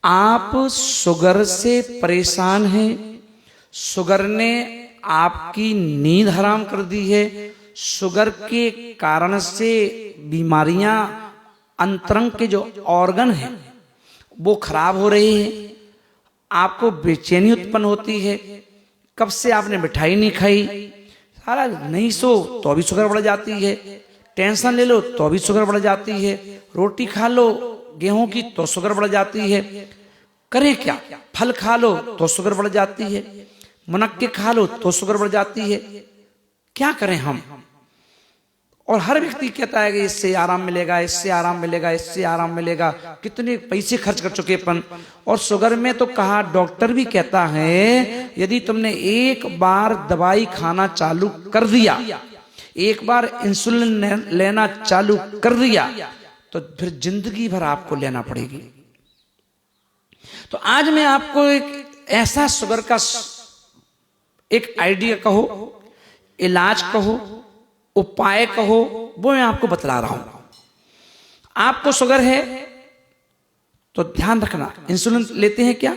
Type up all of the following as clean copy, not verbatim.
आप शुगर से परेशान हैं, शुगर ने आपकी नींद हराम कर दी है, शुगर के कारण से बीमारियां, अंतरंग के जो ऑर्गन हैं वो खराब हो रहे हैं, आपको बेचैनी उत्पन्न होती है, कब से आपने मिठाई नहीं खाई, सारा नहीं सो तो भी शुगर बढ़ जाती है, टेंशन ले लो तो भी शुगर बढ़ जाती है, रोटी खा लो गेहूं की तो शुगर बढ़ जाती है, करें क्या, फल खा लो तो शुगर बढ़ जाती है, मुनक्के खा लो तो शुगर बढ़ जाती है, क्या करें हम। और हर व्यक्ति कहता है कि इससे आराम मिलेगा, इससे आराम मिलेगा, इससे आराम मिलेगा, कितने पैसे खर्च कर चुके अपन। और शुगर में तो कहा, डॉक्टर भी कहता है यदि तुमने एक बार दवाई खाना चालू कर दिया, एक बार इंसुलिन लेना चालू कर दिया, तो फिर जिंदगी भर आपको लेना पड़ेगी। तो आज मैं आपको एक ऐसा शुगर का एक आइडिया कहो, इलाज कहो, उपाय कहो, वो मैं आपको बतला रहा हूं। आपको शुगर है तो ध्यान रखना, इंसुलिन लेते हैं क्या?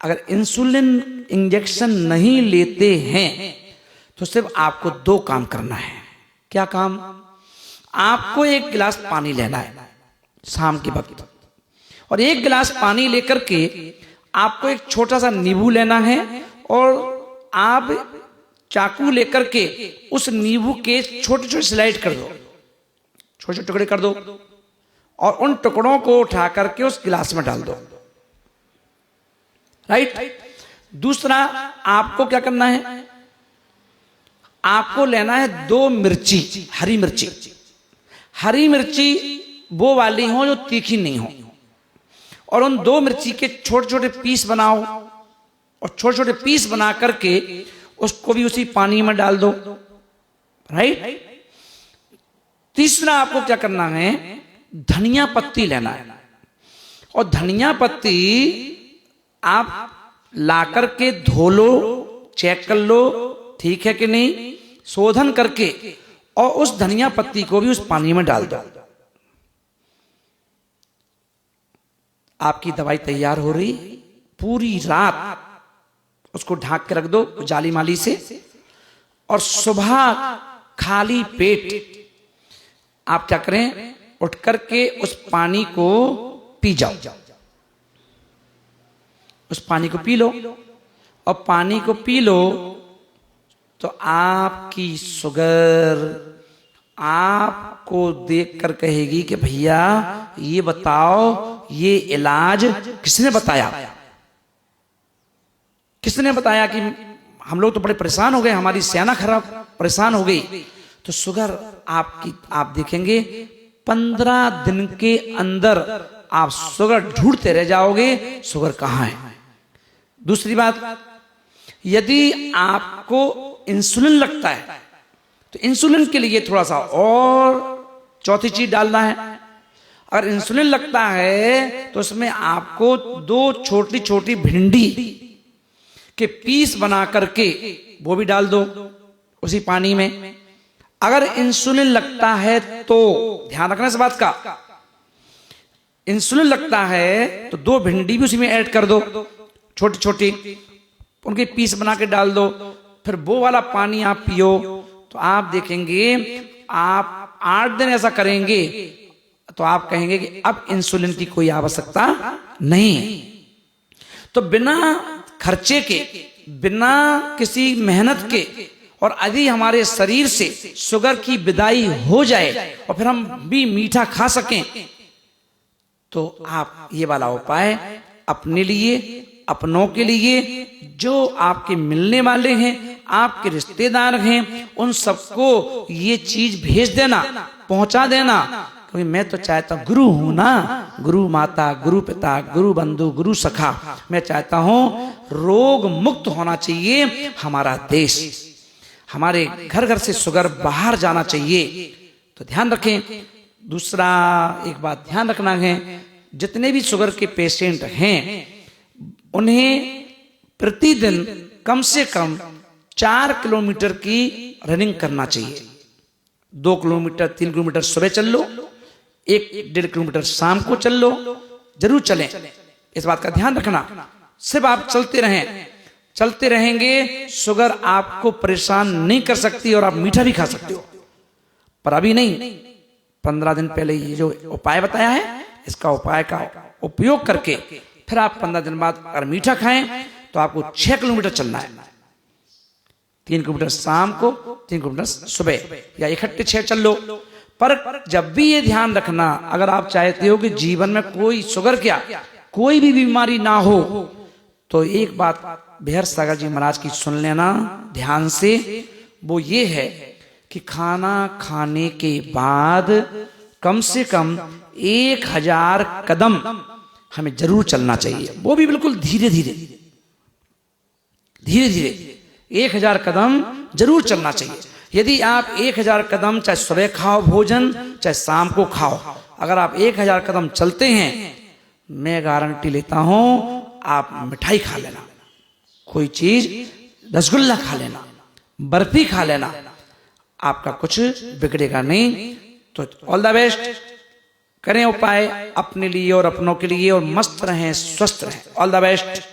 अगर इंसुलिन इंजेक्शन नहीं लेते हैं तो सिर्फ आपको दो काम करना है। क्या काम? आपको एक गिलास पानी लेना है शाम के वक्त, और एक गिलास पानी लेकर के आपको एक छोटा सा नींबू लेना है, और आप चाकू लेकर के उस नींबू के छोटे छोटे स्लाइड कर दो, छोटे छोटे टुकड़े कर दो, और उन टुकड़ों को उठा करके उस गिलास में डाल दो। राइट। दूसरा आपको क्या करना है, आपको लेना है 2 मिर्ची, हरी मिर्ची। हरी मिर्ची वो वाली हो जो तीखी नहीं हो, और उन 2 मिर्ची के छोटे छोटे पीस बनाओ, और छोटे छोटे पीस बना करके उसको भी उसी पानी में डाल दो। राइट। तीसरा आपको क्या करना है, धनिया पत्ती लेना है, और धनिया पत्ती आप ला करके धो लो, चेक कर लो ठीक है कि नहीं, शोधन करके, और उस धनिया पत्ती को भी उस पानी में डाल दो। आपकी दवाई तैयार हो रही, पूरी रात उसको ढाक के रख दो जाली माली से, और सुबह खाली पेट आप क्या करें, उठ करके उस पानी को पी जाओ, उस पानी को पी लो, और पानी को पी लो तो आपकी शुगर आपको देखकर कहेगी कि भैया ये बताओ, ये इलाज किसने बताया? किसने बताया कि हम लोग तो बड़े परेशान हो गए, हमारी सेना खराब परेशान हो गई। तो शुगर आपकी, आप देखेंगे 15 दिन के अंदर आप शुगर ढूंढते रह जाओगे, शुगर कहां है। दूसरी बात, यदि आपको इंसुलिन लगता है तो इंसुलिन के लिए थोड़ा सा और चौथी चीज डालना है। अगर इंसुलिन लगता है तो उसमें आपको 2 छोटी छोटी भिंडी के पीस बना करके वो भी डाल दो उसी पानी में। अगर इंसुलिन लगता है तो ध्यान रखना इस बात का, इंसुलिन लगता है तो 2 भिंडी भी उसी में ऐड कर दो, छोटी छोटी, उनके पीस बना के डाल दो, फिर वो वाला पानी आप पियो। तो आप देखेंगे, आप 8 दिन ऐसा करेंगे तो आप कहेंगे कि अब इंसुलिन की कोई आवश्यकता नहीं। तो बिना खर्चे के, बिना किसी मेहनत के, और यदि हमारे शरीर से शुगर की विदाई हो जाए और फिर हम भी मीठा खा सकें, तो आप ये वाला उपाय अपने लिए, अपनों के लिए, जो आपके मिलने वाले हैं, आपके रिश्तेदार हैं, उन सबको ये चीज भेज देना, पहुंचा देना। क्योंकि मैं तो चाहता हूं, गुरु हूं ना, गुरु माता, गुरु पिता, गुरु बंधु, गुरु सखा, मैं चाहता हूं रोग मुक्त होना चाहिए हमारा देश, हमारे घर घर से शुगर बाहर जाना चाहिए। तो ध्यान रखें। दूसरा एक बात ध्यान रखना है, जितने भी शुगर के पेशेंट हैं उन्हें प्रतिदिन कम से कम 4 किलोमीटर की रनिंग करना चाहिए। 2 किलोमीटर 3 किलोमीटर सुबह चल लो, 1-1.5 किलोमीटर शाम को चल लो, जरूर चलें। इस बात का ध्यान रखना। सिर्फ आप चलते रहेंगे, शुगर आपको परेशान नहीं कर सकती और आप मीठा भी खा सकते हो, पर अभी नहीं। 15 दिन पहले ये जो उपाय बताया है, इसका उपाय का उपयोग करके फिर आप 15 दिन बाद अगर मीठा खाएं तो आपको 6 किलोमीटर चलना है। 3 किलोमीटर शाम को, 3 किलोमीटर सुबह, या इकट्ठे 6 चल लो। पर जब भी ये ध्यान रखना, अगर आप चाहते हो कि जीवन में कोई शुगर क्या कोई भी बीमारी ना हो, तो एक बात बेहर सागर जी महाराज की सुन लेना ध्यान से। वो ये है कि खाना खाने के बाद कम से कम 1000 कदम हमें जरूर चलना चाहिए, वो भी बिल्कुल धीरे धीरे 1000 कदम जरूर चलना चाहिए। यदि आप 1000 कदम चाहे सुबह खाओ भोजन, चाहे शाम को खाओ, अगर आप 1000 कदम चलते हैं, मैं गारंटी लेता हूं आप मिठाई खा लेना, कोई चीज रसगुल्ला खा लेना, बर्फी खा लेना, आपका कुछ बिगड़ेगा नहीं। तो ऑल द बेस्ट, करें उपाय अपने लिए और अपनों के लिए, और मस्त रहें, स्वस्थ रहें। All the best.